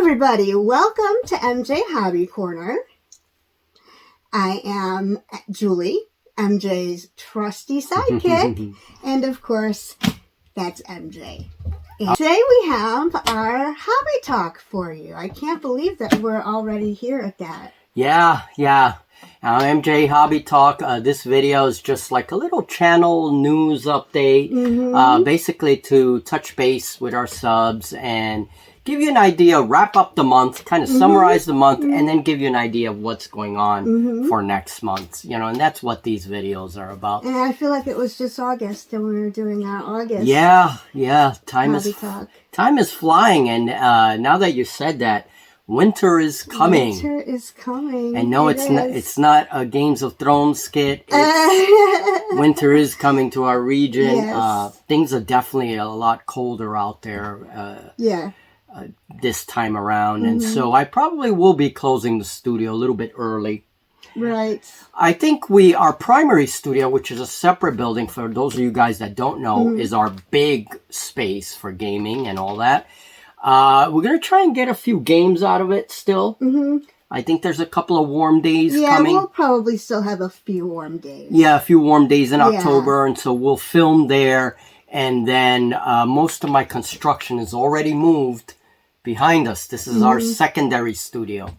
everybody, welcome to MJ Hobby Corner. I am Julie, MJ's trusty sidekick, and of course, that's MJ. And today we have our hobby talk for you. I can't believe that we're already here at that. Yeah. MJ Hobby Talk. This video is just like a little channel news update, basically to touch base with our subs and give you an idea, wrap up the month, kind of summarize the month, and then give you an idea of what's going on for next month. You know, and that's what these videos are about. And I feel like it was just August when we were doing our August. Yeah. Time is flying, and now that you said that, winter is coming. Winter is coming. And no, it's not a Games of Thrones skit. Winter is coming to our region. Yes. Things are definitely a lot colder out there. This time around, and so I probably will be closing the studio a little bit early. Right. I think our primary studio, which is a separate building for those of you guys that don't know, is our big space for gaming and all that. We're going to try and get a few games out of it still. I think there's a couple of warm days coming. Yeah, we'll probably still have a few warm days. Yeah, a few warm days in October, and so we'll film there. And then most of my construction is already moved behind us. This is our secondary studio.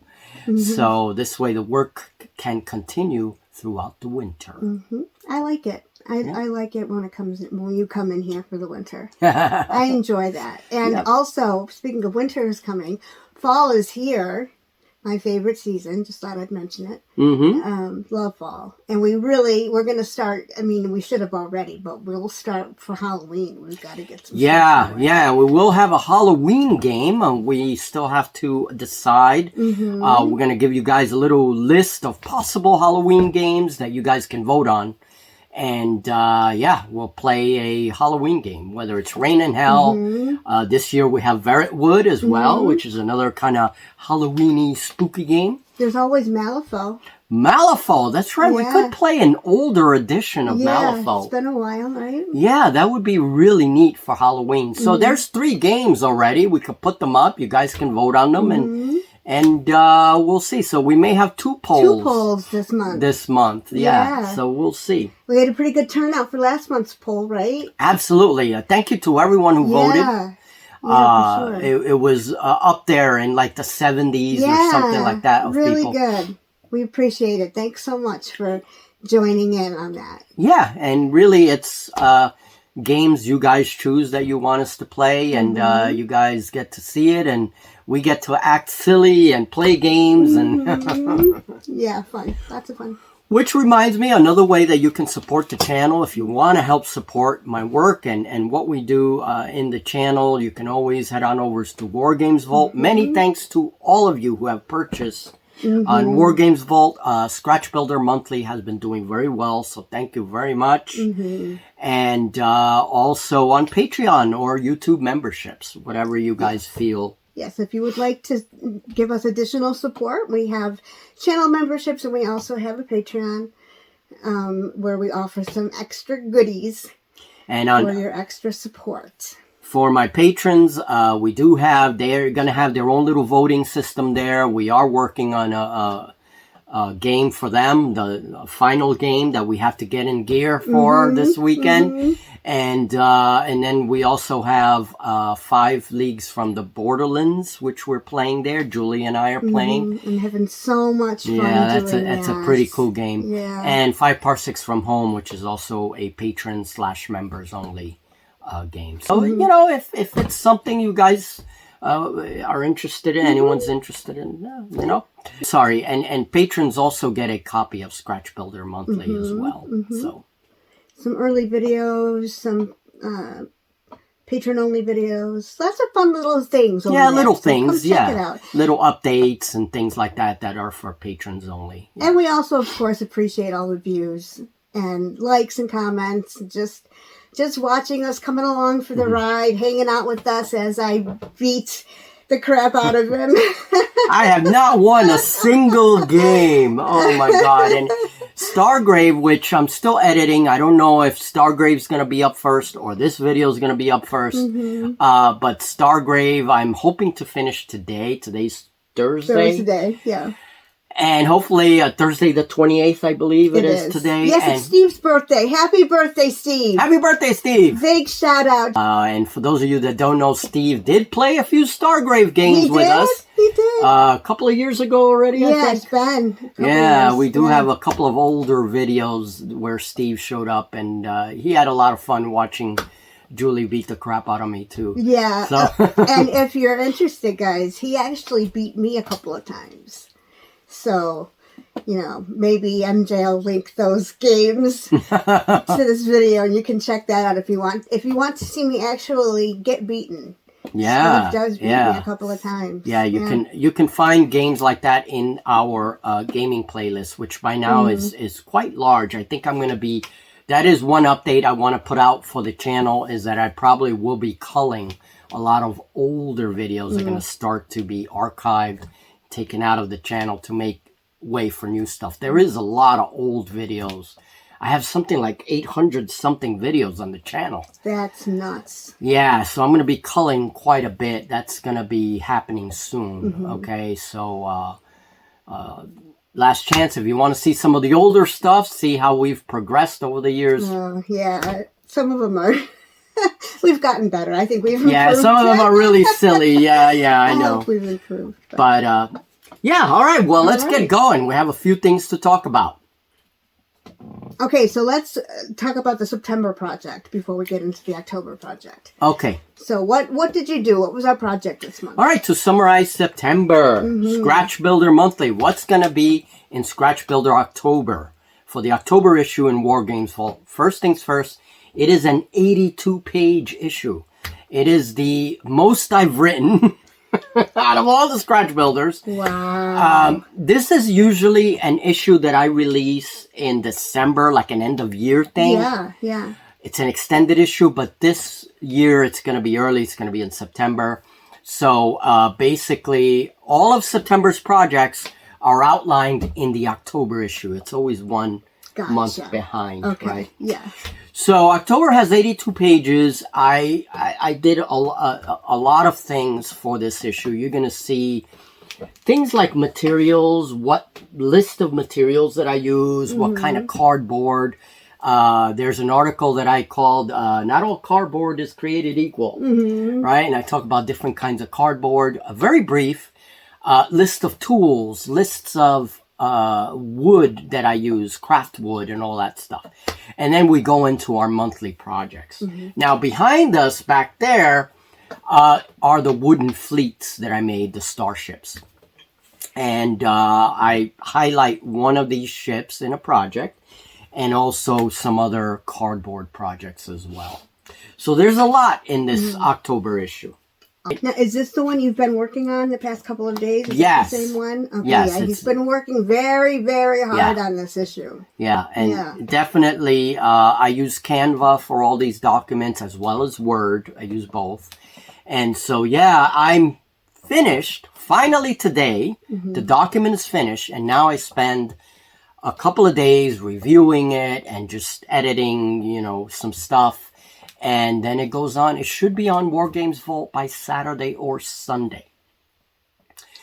So this way the work can continue throughout the winter. I like it. I like it when you come in here for the winter. I enjoy that. And also, speaking of winter is coming, fall is here. My favorite season. Just thought I'd mention it. Love fall. And we're going to start, I mean, we should have already, but we'll start for Halloween. We've got to get some stuff. We will have a Halloween game. We still have to decide. We're going to give you guys a little list of possible Halloween games that you guys can vote on. And, we'll play a Halloween game, whether it's Rain and Hell. This year we have Verret Wood as well, which is another kind of Halloween-y, spooky game. There's always Malifaux. Malifaux, that's right. Yeah. We could play an older edition of Malifaux. It's been a while, right? Yeah, that would be really neat for Halloween. So there's 3 games already. We could put them up. You guys can vote on them, and we'll see. So we may have 2 polls. 2 polls this month. So we'll see. We had a pretty good turnout for last month's poll, right? Absolutely. Thank you to everyone who voted. For sure. It was up there in like the 70s or something like that of really people. Really good. We appreciate it. Thanks so much for joining in on that. Yeah, and really it's games you guys choose that you want us to play, and you guys get to see it, and we get to act silly and play games. And yeah, fun. Lots of fun. Which reminds me, another way that you can support the channel, if you want to help support my work and what we do in the channel, you can always head on over to Wargames Vault. Many thanks to all of you who have purchased on Wargames Vault. Scratchbuilder Monthly has been doing very well, so thank you very much. And also on Patreon or YouTube memberships, whatever you guys feel. Yes, if you would like to give us additional support, we have channel memberships, and we also have a Patreon where we offer some extra goodies for your extra support. For my patrons, we do have, they're going to have their own little voting system there. We are working on a game for them, the final game that we have to get in gear for this weekend. And then we also have 5 leagues from the Borderlands, which we're playing there. Julie and I are playing. And having so much fun that's a pretty cool game. Yeah. And 5 Parsecs from Home, which is also a patron/members only game. So, you know, if it's something you guys are interested in, anyone's interested in, you know. Sorry, and patrons also get a copy of Scratchbuilder Monthly as well. So some early videos, some patron-only videos, lots of fun little things. Little so things, check it out. Little updates and things like that are for patrons only. Yeah. And we also, of course, appreciate all the views and likes and comments, just watching us coming along for the ride, hanging out with us as I beat the crap out of him. I have not won a single game. Oh my God. And Stargrave, which I'm still editing. I don't know if Stargrave's going to be up first or this video is going to be up first. But Stargrave, I'm hoping to finish today. Today's Thursday. Yeah. And hopefully Thursday the 28th, I believe it is today. Yes, and it's Steve's birthday. Happy birthday, Steve. Happy birthday, Steve. Big shout out. And for those of you that don't know, Steve did play a few Stargrave games with us. He did. A couple of years ago already, I think. It's been. Yeah, we do have a couple of older videos where Steve showed up, and he had a lot of fun watching Julie beat the crap out of me, too. Yeah. So. And if you're interested, guys, he actually beat me a couple of times. So, maybe MJ will link those games to this video, and you can check that out if you want. If you want to see me actually get beaten. Yeah. Steve does beat me a couple of times. Yeah, you can find games like that in our gaming playlist, which by now is quite large. I think I'm going to be... That is one update I want to put out for the channel, is that I probably will be culling a lot of older videos. Are going to start to be archived, taken out of the channel to make way for new stuff. There is a lot of old videos. I have something like 800 something videos on the channel. That's nuts. Yeah, so I'm going to be culling quite a bit. That's going to be happening soon. Okay, so last chance, if you want to see some of the older stuff, see how we've progressed over the years. Yeah, some of them are... We've gotten better. I think we've improved. Yeah, some of them are really silly. Yeah, I know. I hope we've improved. But yeah, all right. Well, let's get going. We have a few things to talk about. Okay, so let's talk about the September project before we get into the October project. Okay. So what did you do? What was our project this month? All right, to summarize September, Scratch Builder Monthly. What's going to be in Scratch Builder October? For the October issue in Wargames Vault, first things first, it is an 82-page issue. It is the most I've written out of all the Scratch Builders. Wow. This is usually an issue that I release in December, like an end-of-year thing. Yeah. It's an extended issue, but this year it's going to be early. It's going to be in September. So basically, all of September's projects are outlined in the October issue. It's always one month behind, right? Yeah. So October has 82 pages. I did a lot of things for this issue. You're going to see things like materials, what list of materials that I use, what kind of cardboard. There's an article that I called, Not All Cardboard is Created Equal, right? And I talk about different kinds of cardboard. A very brief list of tools, lists of wood that I use, craft wood and all that stuff. And then we go into our monthly projects. Now, behind us back there are the wooden fleets that I made, the starships. And I highlight one of these ships in a project and also some other cardboard projects as well. So there's a lot in this October issue. Now, is this the one you've been working on the past couple of days? Is Yes. it the same one? Okay, Yes. yeah, he's been working very, very hard on this issue. Yeah, and definitely I use Canva for all these documents as well as Word. I use both. And so, yeah, I'm finished. Finally today, the document is finished, and now I spend a couple of days reviewing it and just editing, some stuff. And then it goes on. It should be on Wargames Vault by Saturday or Sunday.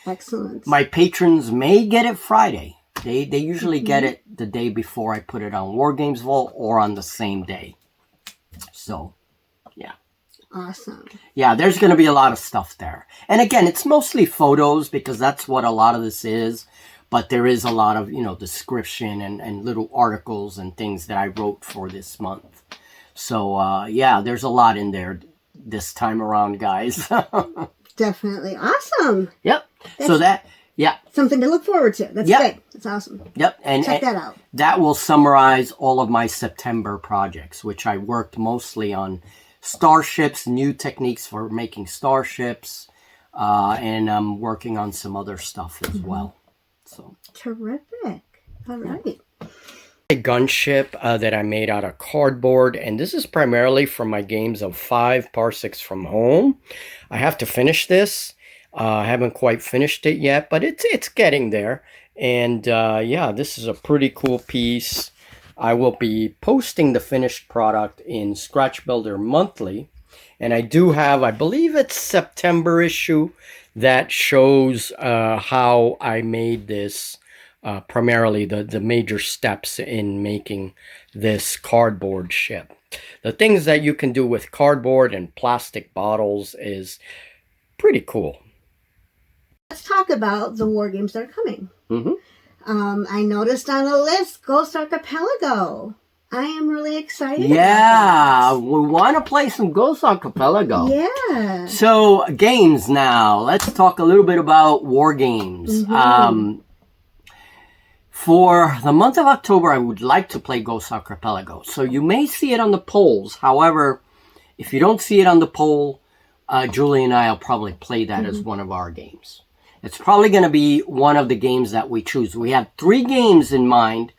Excellent. My patrons may get it Friday. They usually get it the day before I put it on Wargames Vault or on the same day. So, yeah. Awesome. Yeah, there's going to be a lot of stuff there. And again, it's mostly photos because that's what a lot of this is. But there is a lot of, description and little articles and things that I wrote for this month. So, yeah, there's a lot in there this time around, guys. Definitely. Awesome. Yep. So that, yeah. Something to look forward to. That's great. That's awesome. Yep. And check that out. That will summarize all of my September projects, which I worked mostly on starships, new techniques for making starships, and I'm working on some other stuff as well. So terrific. All right. A gunship that I made out of cardboard, and this is primarily from my games of 5 Parsecs from Home. I have to finish this. I haven't quite finished it yet, but it's getting there. And yeah, this is a pretty cool piece. I will be posting the finished product in Scratch Builder Monthly. And I do have, I believe it's September issue that shows how I made this, primarily the major steps in making this cardboard ship. The things that you can do with cardboard and plastic bottles is pretty cool. Let's talk about the war games that are coming. Mm-hmm. I noticed on the list Ghost Archipelago. I am really excited. Yeah, we want to play some Ghost Archipelago. Yeah. So, games now. Let's talk a little bit about war games. Mm-hmm. For the month of October, I would like to play Ghost Archipelago. So you may see it on the polls. However, if you don't see it on the poll, Julie and I will probably play that as one of our games. It's probably going to be one of the games that we choose. We have 3 games in mind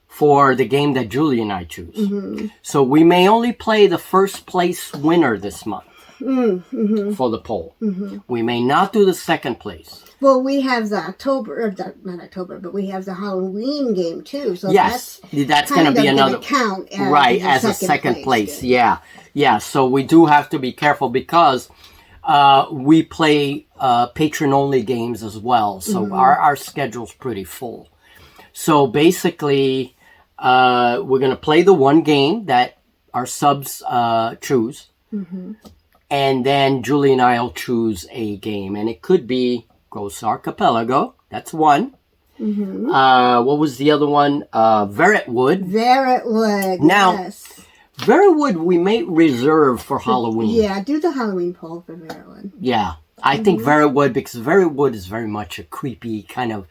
for the game that Julie and I choose. Mm-hmm. So we may only play the first place winner this month for the poll. Mm-hmm. We may not do the second place. Well, we have the not October, but we have the Halloween game too. So yes, that's going to be another count as right as a second place. Yeah. So we do have to be careful because we play patron only games as well. So our schedule's pretty full. So basically, we're going to play the one game that our subs choose, and then Julie and I will choose a game, and it could be Ghost Archipelago. That's one. What was the other one? Verretwood. Verretwood. Now, yes. Verretwood we may reserve for Halloween. Yeah, do the Halloween poll for Verretwood. Yeah, I think Verretwood, because Verretwood is very much a creepy kind of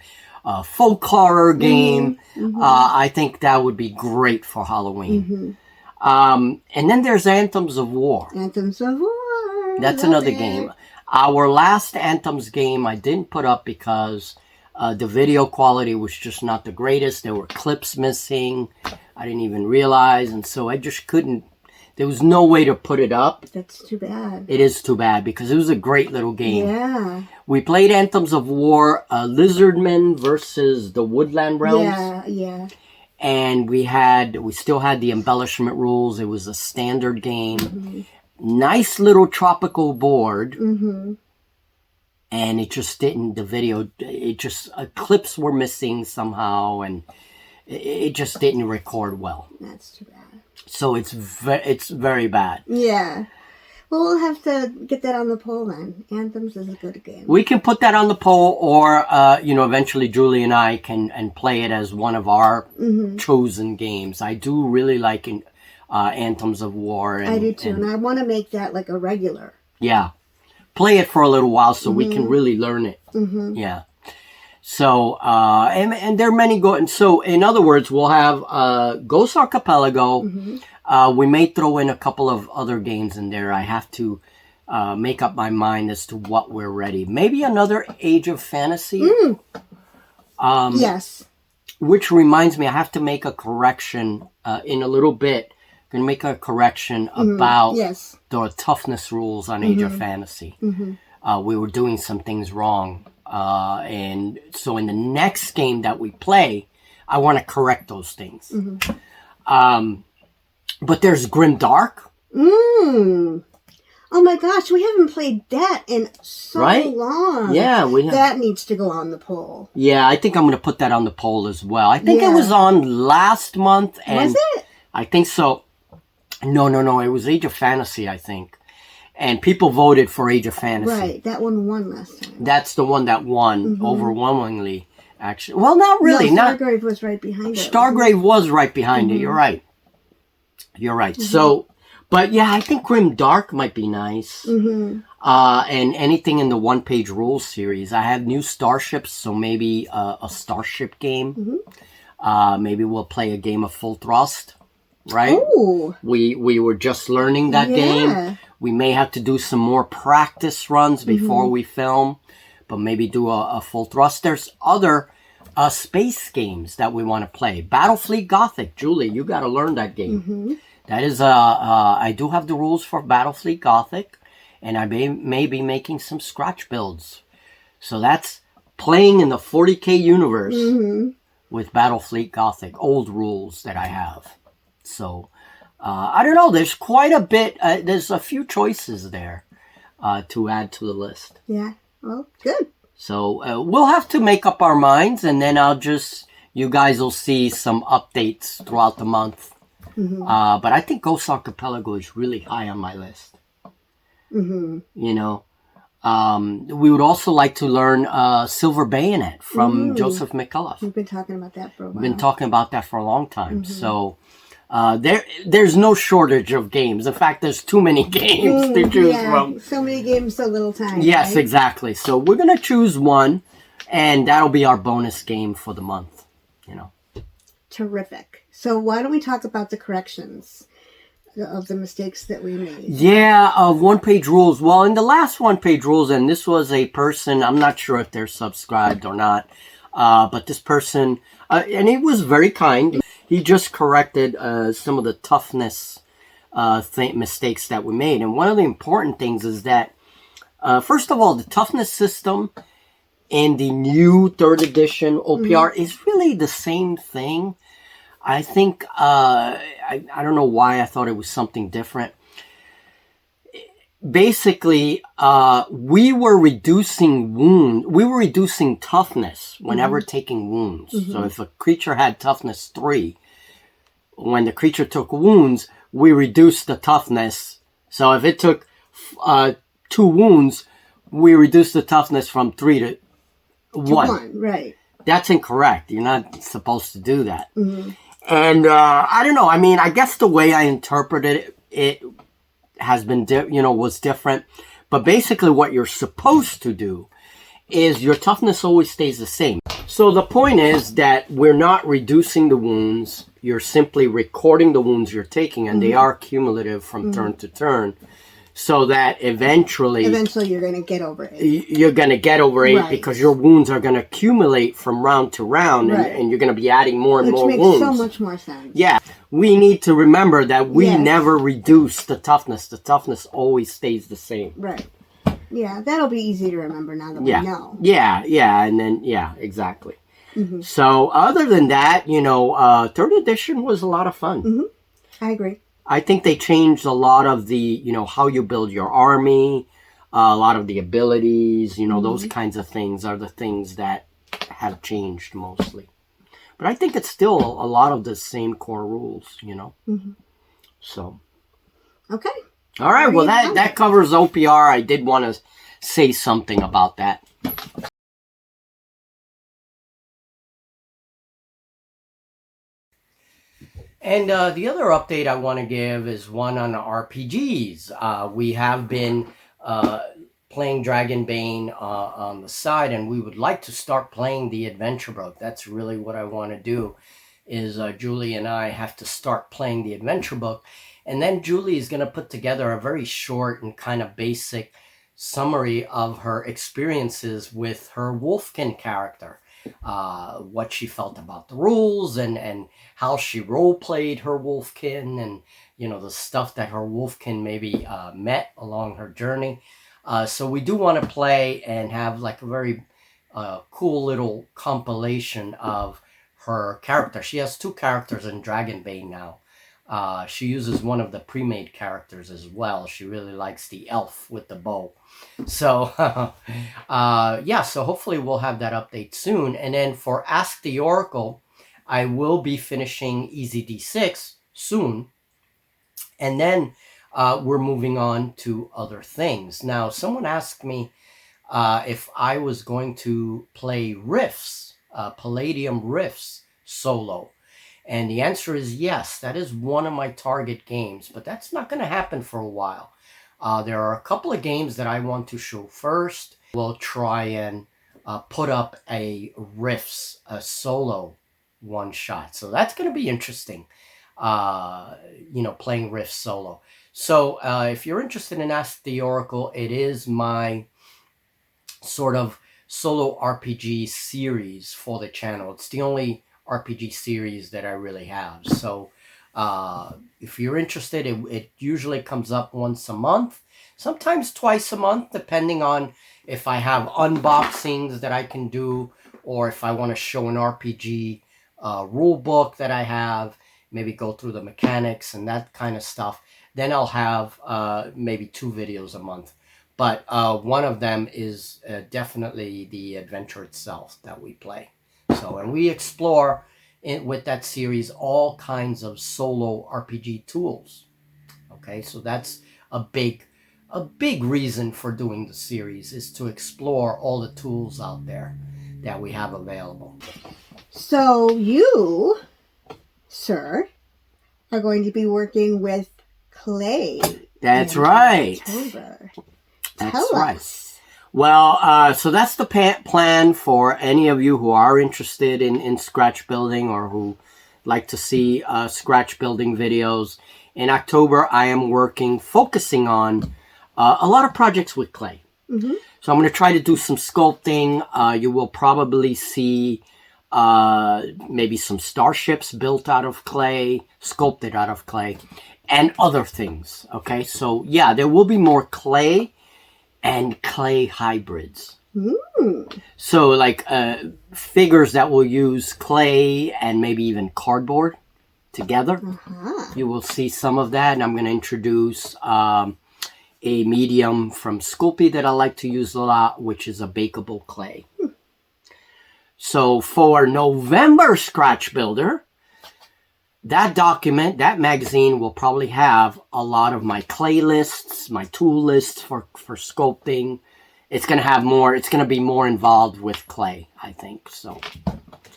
folk horror game. I think that would be great for Halloween. And then there's Anthems of War. Anthems of War. That's another game. Our last Anthems game I didn't put up because the video quality was just not the greatest. There were clips missing. I didn't even realize. And so I just couldn't. There was no way to put it up. That's too bad. It is too bad because it was a great little game. Yeah. We played Anthems of War, Lizardmen versus the Woodland Realms. Yeah. And we still had the embellishment rules. It was a standard game. Nice little tropical board. And it just didn't, clips were missing somehow, and it just didn't record well. That's too bad. So it's very bad. Yeah. Well, we'll have to get that on the poll then. Anthems is a good game. We can put that on the poll, or eventually Julie and I can play it as one of our chosen games. I do really like Anthems of War. I do too, and I want to make that like a regular. Yeah. Play it for a little while so we can really learn it. Yeah. So, and there are many so in other words, we'll have Ghost Archipelago. We may throw in a couple of other games in there. I have to make up my mind as to what we're ready. Maybe another Age of Fantasy. Yes. Which reminds me, I have to make a correction in a little bit. I'm going to make a correction about the toughness rules on Age of Fantasy. We were doing some things wrong. And so in the next game that we play, I want to correct those things. But there's Grim Dark. Oh my gosh, we haven't played that in so long. Yeah, that needs to go on the poll. Yeah, I think I'm going to put that on the poll as well. I think it was on last month. And was it? I think so. No. It was Age of Fantasy, I think. And people voted for Age of Fantasy. Right, that one won last time. That's the one that won overwhelmingly, actually. Well, not really. No, Stargrave was right behind it. Stargrave was right behind it. You're right. So, but yeah, I think Grim Dark might be nice. And anything in the one-page rules series. I have new starships, so maybe a starship game. Maybe we'll play a game of Full Thrust, right? Ooh. We were just learning that game. We may have to do some more practice runs before we film, but maybe do a Full Thrust. There's other space games that we want to play. Battlefleet Gothic. Julie, you got to learn that game. That is, I do have the rules for Battlefleet Gothic, and I may be making some scratch builds. So that's playing in the 40K universe Mm-hmm. with Battlefleet Gothic, old rules that I have. So, I don't know. There's quite a bit. There's a few choices there to add to the list. Yeah. Well, good. So we'll have to make up our minds, and then you guys will see some updates throughout the month. Mm-hmm. But I think Ghost Archipelago is really high on my list. Mm-hmm. You know, we would also like to learn Silver Bayonet from Joseph McCullough. We've been talking about that for a while. We've been talking about that for a long time. So there's no shortage of games. In fact, there's too many games to choose from. So many games, so little time. Yes, right? exactly. So we're going to choose one, and that'll be our bonus game for the month. You know. Terrific. So why don't we talk about the corrections of the mistakes that we made? Yeah, of one-page rules. Well, in the last one-page rules, and this was a person, I'm not sure if they're subscribed or not, but this person, and he was very kind. He just corrected some of the toughness mistakes that we made. And one of the important things is that, first of all, the toughness system in the new 3rd edition OPR is really the same thing. I think, I don't know why I thought it was something different. Basically, we were reducing toughness whenever taking wounds. So if a creature had toughness 3, when the creature took wounds, we reduced the toughness. So if it took 2 wounds, we reduced the toughness from 3 to 1. Right. That's incorrect. You're not supposed to do that. And I don't know. I mean, I guess the way I interpreted it has been, was different. But basically what you're supposed to do is your toughness always stays the same. So the point is that we're not reducing the wounds. You're simply recording the wounds you're taking, and they are cumulative from turn to turn. So that eventually you're going to get over 8. You're going to get over 8 Right. because your wounds are going to accumulate from round to round, and you're going to be adding more and more wounds. Which makes so much more sense. Yeah. We need to remember that we never reduce the toughness. The toughness always stays the same. Right. Yeah, that'll be easy to remember now that we know. Yeah, and then, exactly. So other than that, 3rd edition was a lot of fun. I agree. I think they changed a lot of the, how you build your army, a lot of the abilities, those kinds of things are the things that have changed mostly. But I think it's still a lot of the same core rules, So. Okay. All right. Well, that covers OPR. I did want to say something about that. And the other update I want to give is one on RPGs. We have been playing Dragonbane on the side, and we would like to start playing the adventure book. That's really what I want to do, is Julie and I have to start playing the adventure book. And then Julie is going to put together a very short and kind of basic summary of her experiences with her Wolfkin character. What she felt about the rules and how she role-played her Wolfkin, and the stuff that her Wolfkin maybe met along her journey. So we do want to play and have like a very cool little compilation of her character. She has 2 characters in Dragonbane now. She uses one of the pre-made characters as well. She really likes the elf with the bow. So, so hopefully we'll have that update soon. And then for Ask the Oracle, I will be finishing Easy D6 soon. And then we're moving on to other things. Now, someone asked me if I was going to play Riffs, Palladium Riffs solo. And the answer is yes. That is one of my target games, but that's not going to happen for a while. There are a couple of games that I want to show first. We'll try and put up a Riffs, a solo one-shot. So that's going to be interesting, playing Riffs solo. So if you're interested in Ask the Oracle, it is my sort of solo RPG series for the channel. It's the only RPG series that I really have. So If you're interested, it usually comes up once a month, sometimes twice a month, depending on if I have unboxings that I can do, or if I want to show an RPG rule book that I have, maybe go through the mechanics and that kind of stuff. Then I'll have maybe 2 videos a month. But one of them is definitely the adventure itself that we play. So, and we explore with that series all kinds of solo RPG tools. Okay, so that's a big reason for doing the series, is to explore all the tools out there that we have available. So you, sir, are going to be working with clay. That's right. October. That's right. Well, so that's the plan for any of you who are interested in scratch building, or who like to see scratch building videos. In October, I am focusing on a lot of projects with clay. Mm-hmm. So I'm going to try to do some sculpting. You will probably see maybe some starships built out of clay, sculpted out of clay, and other things. Okay, so yeah, there will be more clay and clay hybrids. So like figures that will use clay and maybe even cardboard together. You will see some of that, and I'm going to introduce a medium from Sculpey that I like to use a lot, which is a bakeable clay. So for November Scratch Builder, that magazine will probably have a lot of my clay lists, my tool lists for sculpting. It's going to be more involved with clay, I think. So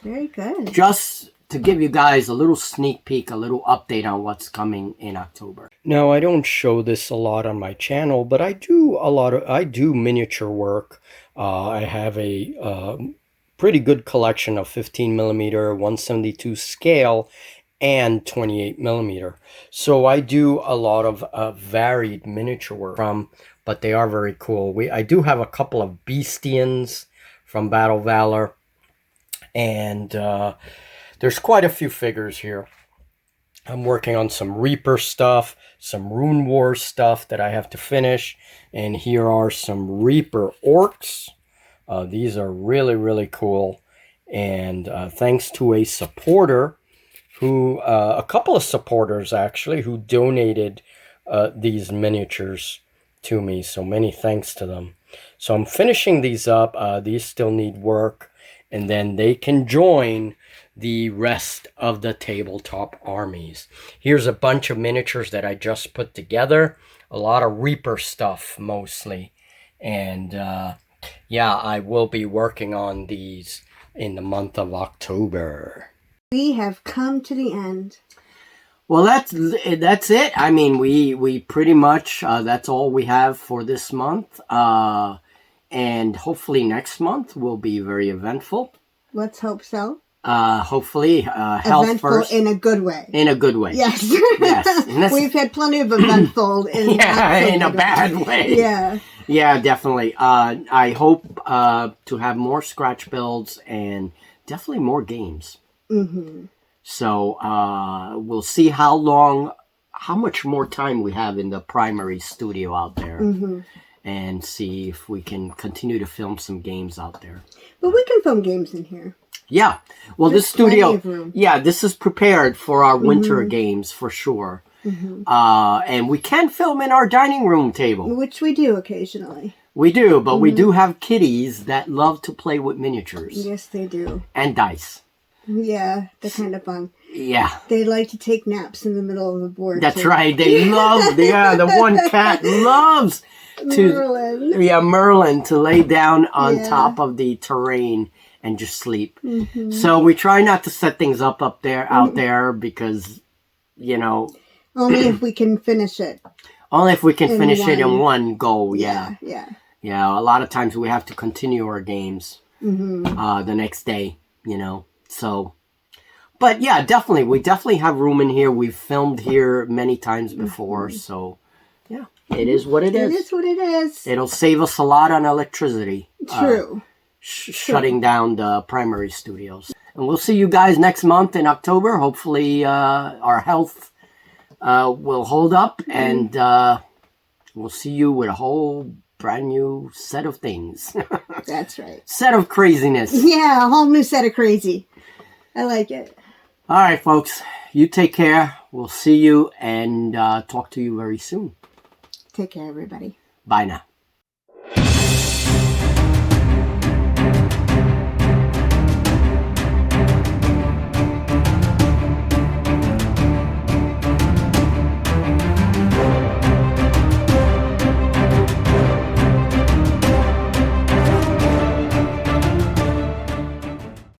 very good. Just to give you guys a little sneak peek, a little update on what's coming in October. Now, I don't show this a lot on my channel, but I do miniature work. I have a pretty good collection of 15 millimeter, 172 scale, and 28 millimeter. So I do a lot of varied miniature work but they are very cool. I do have a couple of Bestians from Battle Valor, and there's quite a few figures here. I'm working on some Reaper stuff, some Rune Wars stuff that I have to finish, and here are some Reaper orcs. These are really, really cool, and thanks to a supporter a couple of supporters actually, who donated these miniatures to me. So many thanks to them. So I'm finishing these up. These still need work, and then they can join the rest of the tabletop armies. Here's a bunch of miniatures that I just put together. A lot of Reaper stuff mostly. And yeah, I will be working on these in the month of October. We have come to the end. Well, that's it. I mean, we pretty much, that's all we have for this month. And hopefully next month will be very eventful. Let's hope so. Hopefully, health eventful first. In a good way. In a good way. Yes. Yes. We've had plenty of eventful in in a bad way. Yeah. Yeah, definitely. I hope to have more scratch builds and definitely more games. Mm-hmm. So we'll see how much more time we have in the primary studio out there, and see if we can continue to film some games out there. But we can film games in here. Yeah. Well, There's this studio, plenty of room. Yeah, this is prepared for our winter games for sure. And we can film in our dining room table. Which we do occasionally. We do, but we do have kitties that love to play with miniatures. Yes, they do. And dice. Yeah, they're kind of fun. Yeah. They like to take naps in the middle of the board. That's right. They love, the one cat loves Merlin to lay down on top of the terrain and just sleep. So we try not to set things out there because, only if we can finish it. Only if we can finish it in one go, Yeah. Yeah, a lot of times we have to continue our games the next day, So, but yeah, definitely. We definitely have room in here. We've filmed here many times before. So, yeah, it is what it is. It is what it is. It'll save us a lot on electricity. True. Shutting down the primary studios. And we'll see you guys next month in October. Hopefully our health will hold up, and we'll see you with a whole brand new set of things. That's right. Set of craziness. Yeah, a whole new set of crazy. I like it. All right, folks. You take care. We'll see you and talk to you very soon. Take care, everybody. Bye now.